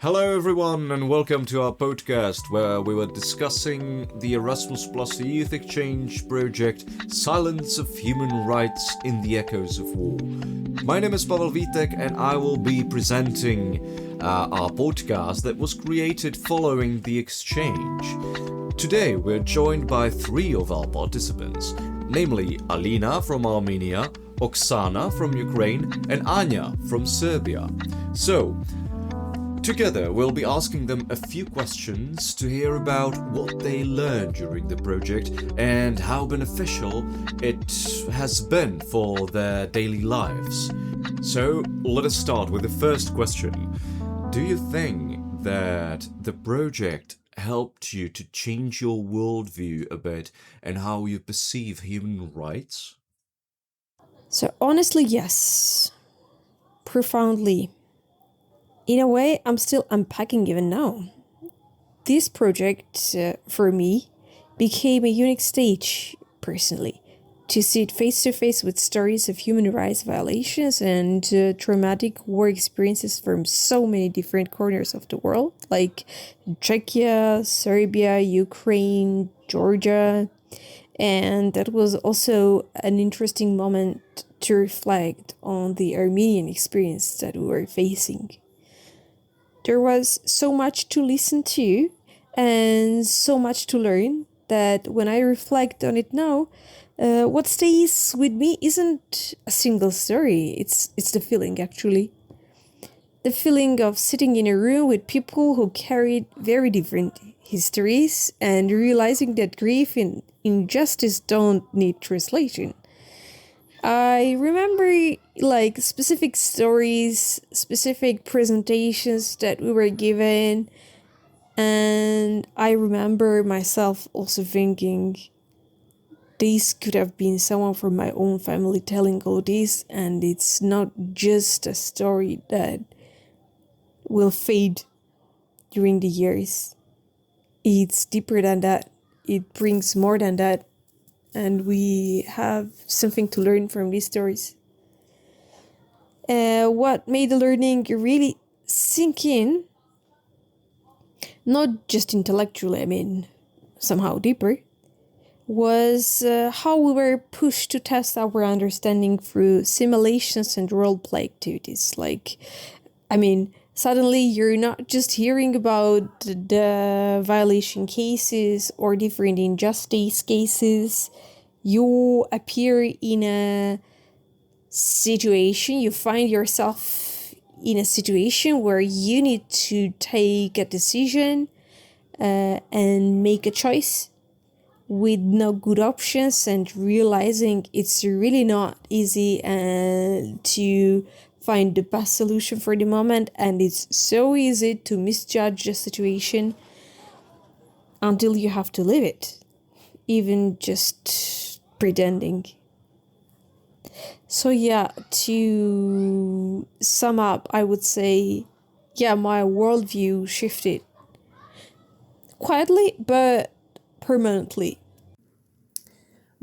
Hello everyone and welcome to our podcast where we were discussing the Erasmus Plus Youth Exchange project Silence of Human Rights in the Echoes of War. My name is Pavel Vitek and I will be presenting our podcast that was created following the exchange. Today we're joined by three of our participants, namely Alina from Armenia, Oksana from Ukraine and Anya from Serbia. So, together, we'll be asking them a few questions to hear about what they learned during the project and how beneficial it has been for their daily lives. So, let us start with the first question. Do you think that the project helped you to change your worldview a bit and how you perceive human rights? So honestly, yes. Profoundly. In a way, I'm still unpacking even now. This project, for me, became a unique stage, personally, to sit face to face with stories of human rights violations and traumatic war experiences from so many different corners of the world, like Czechia, Serbia, Ukraine, Georgia. And that was also an interesting moment to reflect on the Armenian experience that we were facing. There was so much to listen to and so much to learn that when I reflect on it now, what stays with me isn't a single story, it's the feeling actually. The feeling of sitting in a room with people who carried very different histories and realizing that grief and injustice don't need translation. I remember specific stories, specific presentations that we were given, and I remember myself also thinking this could have been someone from my own family telling all this, and it's not just a story that will fade during the years. It's deeper than that. It brings more than that. And we have something to learn from these stories. What made the learning really sink in, not just intellectually, somehow deeper, was how we were pushed to test our understanding through simulations and role-play activities. Suddenly you're not just hearing about the violation cases or different injustice cases. You appear in a situation, you find yourself in a situation where you need to take a decision and make a choice with no good options, and realizing it's really not easy to find the best solution for the moment, and it's so easy to misjudge the situation until you have to live it, even just pretending. So to sum up, I would say, my worldview shifted quietly but permanently.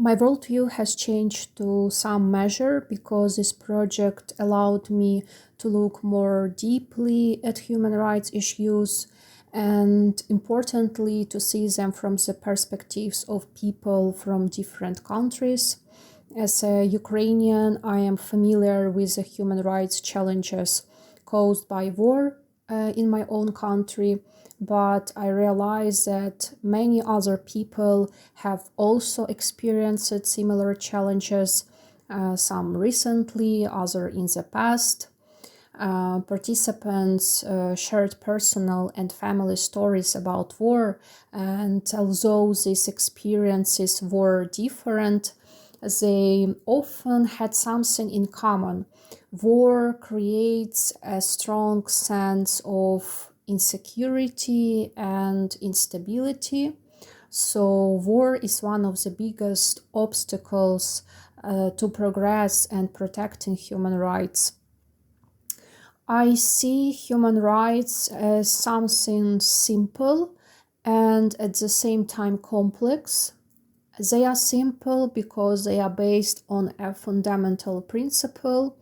My worldview has changed to some measure because this project allowed me to look more deeply at human rights issues and, importantly, to see them from the perspectives of people from different countries. As a Ukrainian, I am familiar with the human rights challenges caused by war in my own country, but I realize that many other people have also experienced similar challenges, some recently, others in the past. Participants shared personal and family stories about war, and although these experiences were different, they often had something in common. War creates a strong sense of insecurity and instability. So war is one of the biggest obstacles to progress and protecting human rights. I see human rights as something simple and at the same time complex. They are simple because they are based on a fundamental principle.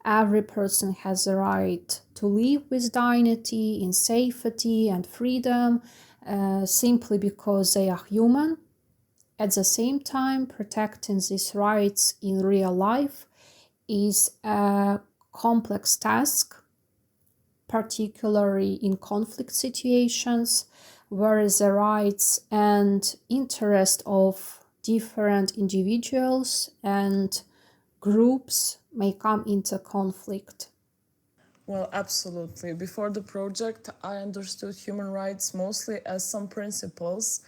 Every person has the right to live with dignity, in safety and freedom, simply because they are human. At the same time, protecting these rights in real life is a complex task, particularly in conflict situations where the rights and interest of different individuals and groups may come into conflict. Well, absolutely. Before the project, I understood human rights mostly as some principles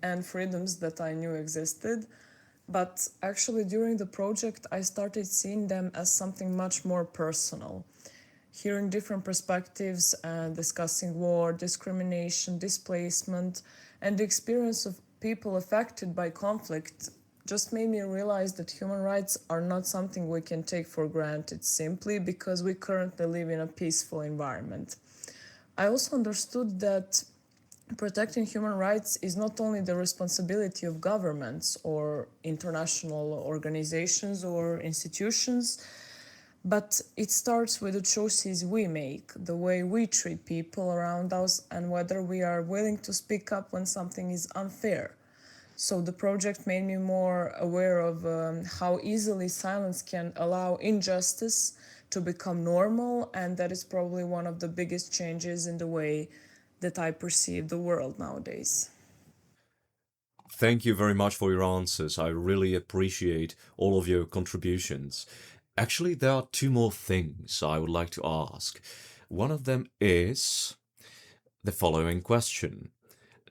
and freedoms that I knew existed. But actually, during the project, I started seeing them as something much more personal. Hearing different perspectives and discussing war, discrimination, displacement, and the experience of people affected by conflict just made me realize that human rights are not something we can take for granted simply because we currently live in a peaceful environment. I also understood that protecting human rights is not only the responsibility of governments or international organizations or institutions, but it starts with the choices we make, the way we treat people around us, and whether we are willing to speak up when something is unfair. So the project made me more aware of how easily silence can allow injustice to become normal, and that is probably one of the biggest changes in the way that I perceive the world nowadays. Thank you very much for your answers. I really appreciate all of your contributions. Actually, there are two more things I would like to ask. One of them is the following question.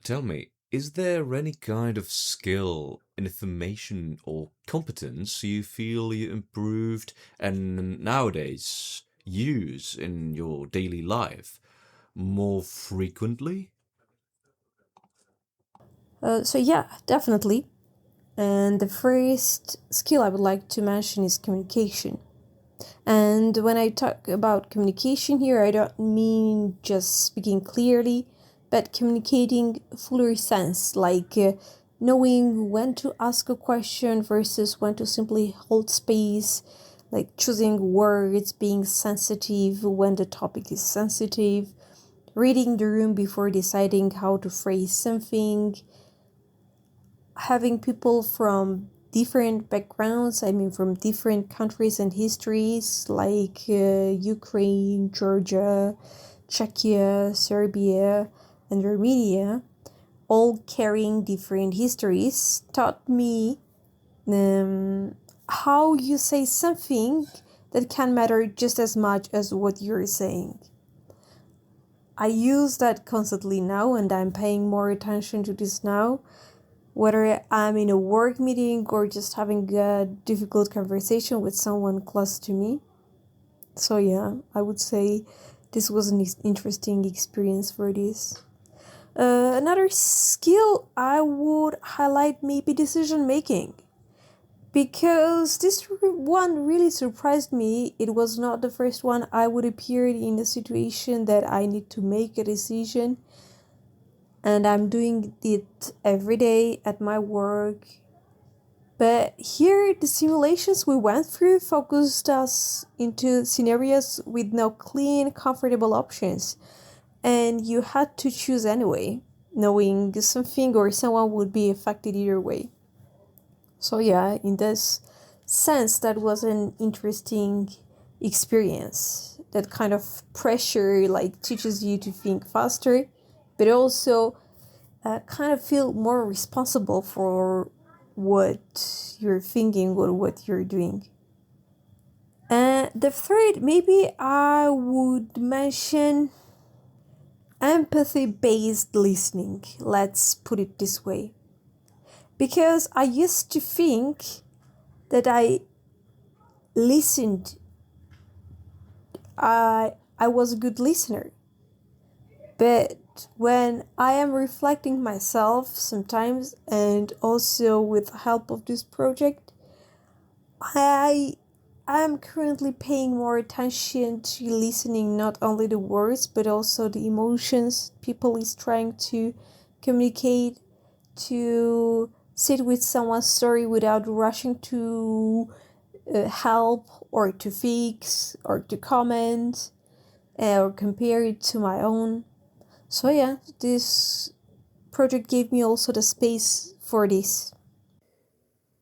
Tell me, is there any kind of skill, information, or competence you feel you improved and nowadays use in your daily life more frequently? So yeah, definitely. And the first skill I would like to mention is communication. And when I talk about communication here, I don't mean just speaking clearly, but communicating fuller sense, like knowing when to ask a question versus when to simply hold space, like choosing words, being sensitive when the topic is sensitive, reading the room before deciding how to phrase something, having people from different backgrounds, I mean, from different countries and histories, like Ukraine, Georgia, Czechia, Serbia, and Armenia, all carrying different histories, taught me how you say something that can matter just as much as what you're saying. I use that constantly now, and I'm paying more attention to this now, whether I'm in a work meeting or just having a difficult conversation with someone close to me. So yeah, I would say this was an interesting experience for this. Another skill I would highlight maybe decision making, because this one really surprised me. It was not the first one I would appear in a situation that I need to make a decision, and I'm doing it every day at my work. But here, the simulations we went through focused us into scenarios with no clean, comfortable options, and you had to choose anyway, knowing something or someone would be affected either way. So yeah, in this sense, that was an interesting experience. That kind of pressure like teaches you to think faster, but also kind of feel more responsible for what you're thinking or what you're doing. The third, maybe I would mention empathy-based listening. Let's put it this way. Because I used to think that I listened, I was a good listener. But when I am reflecting myself sometimes, and also with the help of this project, I am currently paying more attention to listening, not only the words but also the emotions people is trying to communicate, to sit with someone's story without rushing to help or to fix or to comment. or compare it to my own. So yeah, this project gave me also the space for this.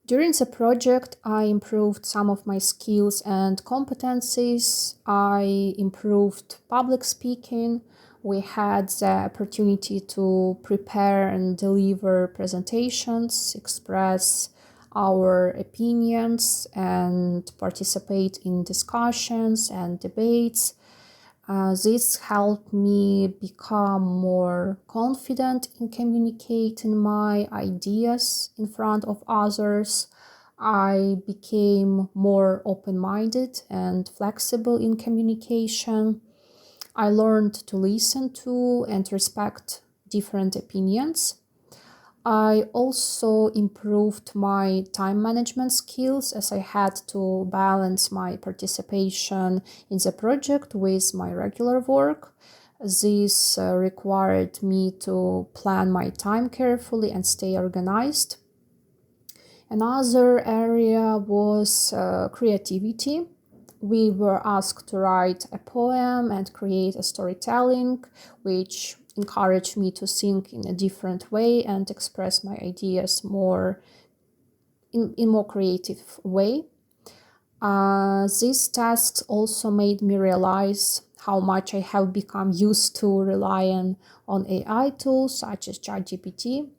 During the project, I improved some of my skills and competencies. I improved public speaking. We had the opportunity to prepare and deliver presentations, express our opinions, and participate in discussions and debates. This helped me become more confident in communicating my ideas in front of others. I became more open-minded and flexible in communication. I learned to listen to and respect different opinions. I also improved my time management skills as I had to balance my participation in the project with my regular work. This required me to plan my time carefully and stay organized. Another area was creativity. We were asked to write a poem and create a storytelling, which encouraged me to think in a different way and express my ideas more in more creative way. These tasks also made me realize how much I have become used to relying on AI tools such as ChatGPT.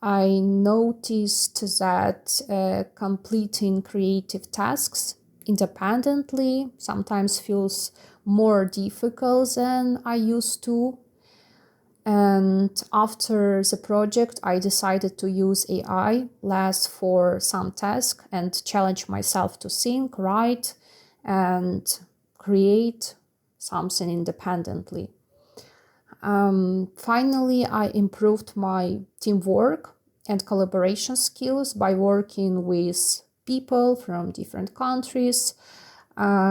I noticed that completing creative tasks independently sometimes feels more difficult than I used to. And after the project, I decided to use AI less for some tasks and challenge myself to think, write, and create something independently. Finally, I improved my teamwork and collaboration skills by working with people from different countries,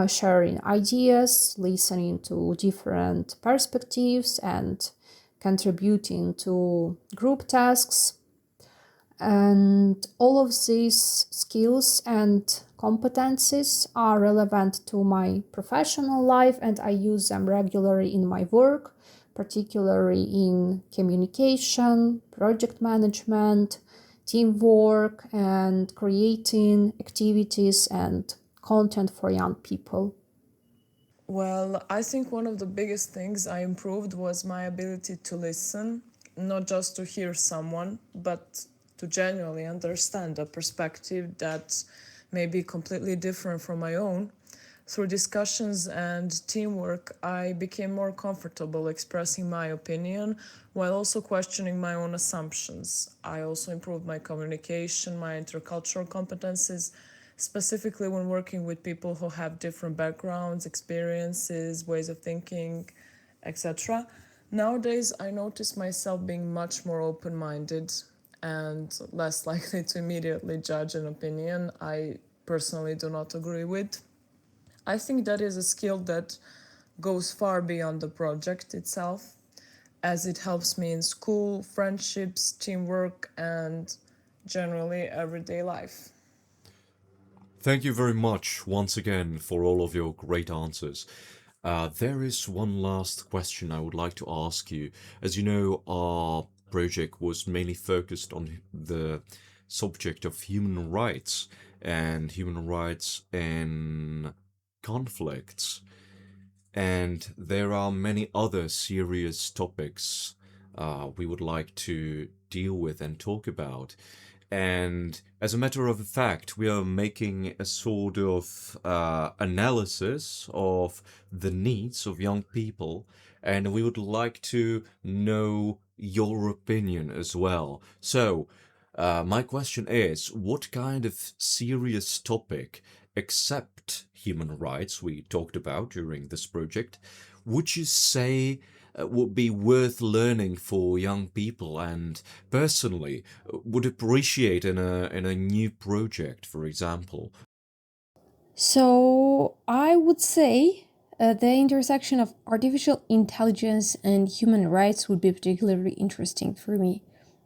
sharing ideas, listening to different perspectives, and contributing to group tasks. And all of these skills and competencies are relevant to my professional life, and I use them regularly in my work, particularly in communication, project management, teamwork, and creating activities and content for young people. Well, I think one of the biggest things I improved was my ability to listen, not just to hear someone, but to genuinely understand a perspective that may be completely different from my own. Through discussions and teamwork, I became more comfortable expressing my opinion while also questioning my own assumptions. I also improved my communication, my intercultural competencies, specifically when working with people who have different backgrounds, experiences, ways of thinking, etc. Nowadays, I notice myself being much more open-minded and less likely to immediately judge an opinion I personally do not agree with. I think that is a skill that goes far beyond the project itself, as it helps me in school, friendships, teamwork, and generally everyday life. Thank you very much once again for all of your great answers. There is one last question I would like to ask you. As you know, our project was mainly focused on the subject of human rights and human rights in conflicts. And there are many other serious topics we would like to deal with and talk about. And as a matter of fact, we are making a sort of analysis of the needs of young people, and we would like to know your opinion as well. So, my question is, what kind of serious topic, except human rights we talked about during this project, would you say would be worth learning for young people and personally would appreciate in a new project, for example? So I would say the intersection of artificial intelligence and human rights would be particularly interesting for me.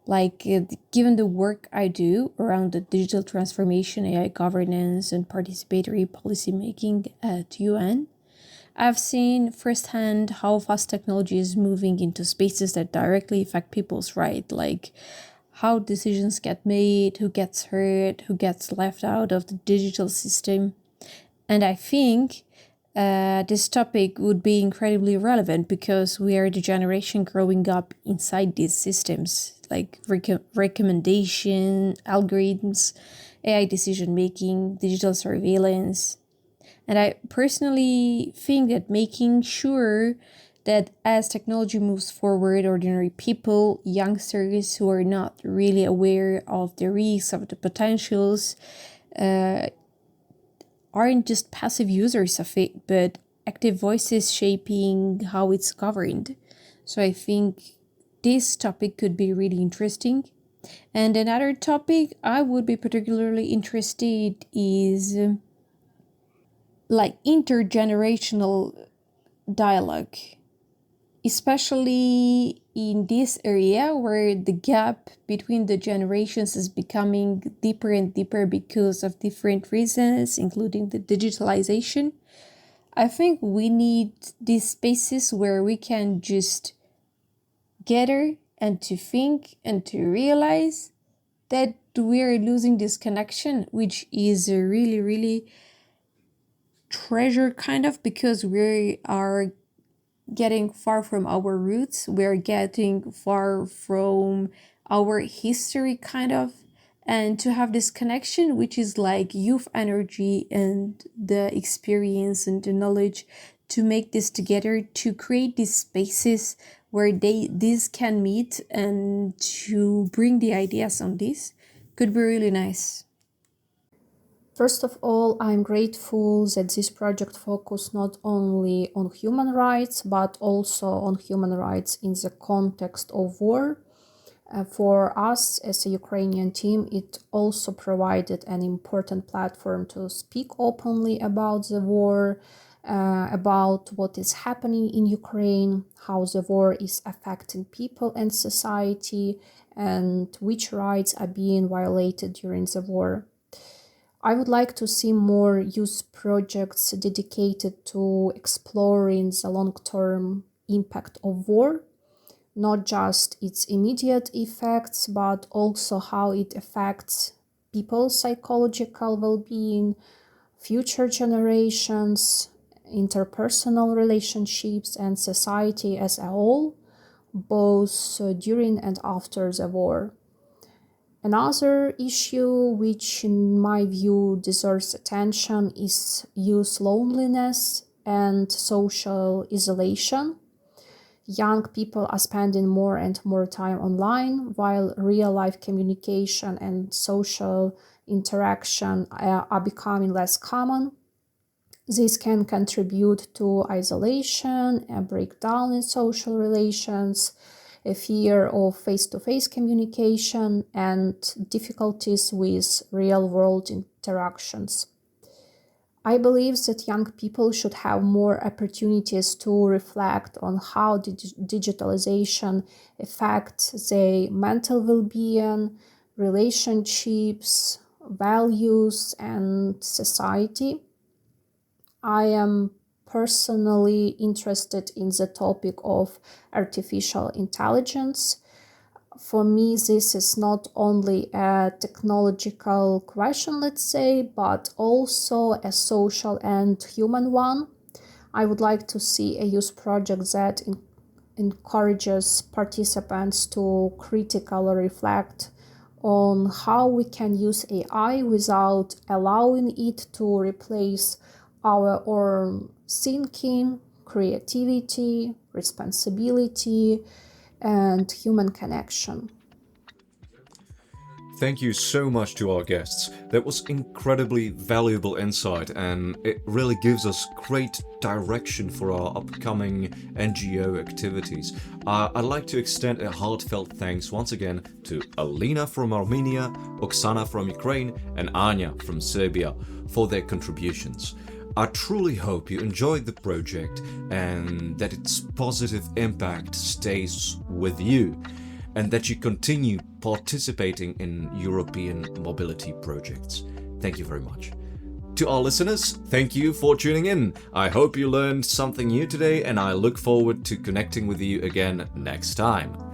Like, given the work I do around the digital transformation, AI governance, and participatory policymaking at UN, I've seen firsthand how fast technology is moving into spaces that directly affect people's rights, like how decisions get made, who gets hurt, who gets left out of the digital system. And I think this topic would be incredibly relevant because we are the generation growing up inside these systems, like recommendation, algorithms, AI decision making, digital surveillance. And I personally think that making sure that as technology moves forward, ordinary people, youngsters who are not really aware of the risks, of the potentials, aren't just passive users of it, but active voices shaping how it's governed. So I think this topic could be really interesting. And another topic I would be particularly interested is like intergenerational dialogue, especially in this area where the gap between the generations is becoming deeper and deeper because of different reasons, including the digitalization. I think we need these spaces where we can just gather and to think and to realize that we are losing this connection, which is a really, really treasure kind of, because we are getting far from our roots, we're getting far from our history kind of, and to have this connection, which is like youth energy and the experience and the knowledge, to make this together, to create these spaces where these can meet and to bring the ideas on this could be really nice. First of all, I'm grateful that this project focused not only on human rights, but also on human rights in the context of war. For us as a Ukrainian team, it also provided an important platform to speak openly about the war, about what is happening in Ukraine, how the war is affecting people and society, and which rights are being violated during the war. I would like to see more youth projects dedicated to exploring the long-term impact of war, not just its immediate effects, but also how it affects people's psychological well-being, future generations, interpersonal relationships, and society as a whole, both during and after the war. Another issue which, in my view, deserves attention is youth loneliness and social isolation. Young people are spending more and more time online, while real-life communication and social interaction are becoming less common. This can contribute to isolation, a breakdown in social relations, a fear of face-to-face communication, and difficulties with real-world interactions. I believe that young people should have more opportunities to reflect on how digitalization affects their mental well-being, relationships, values, and society. I am personally interested in the topic of artificial intelligence. For me, this is not only a technological question, let's say, but also a social and human one. I would like to see a youth project that encourages participants to critically reflect on how we can use AI without allowing it to replace our own thinking, creativity, responsibility, and human connection. Thank you so much to our guests. That was incredibly valuable insight, and it really gives us great direction for our upcoming NGO activities. I'd like to extend a heartfelt thanks once again to Alina from Armenia, Oksana from Ukraine, and Anya from Serbia for their contributions. I truly hope you enjoyed the project and that its positive impact stays with you, and that you continue participating in European mobility projects. Thank you very much. to our listeners, thank you for tuning in. I hope you learned something new today, and I look forward to connecting with you again next time.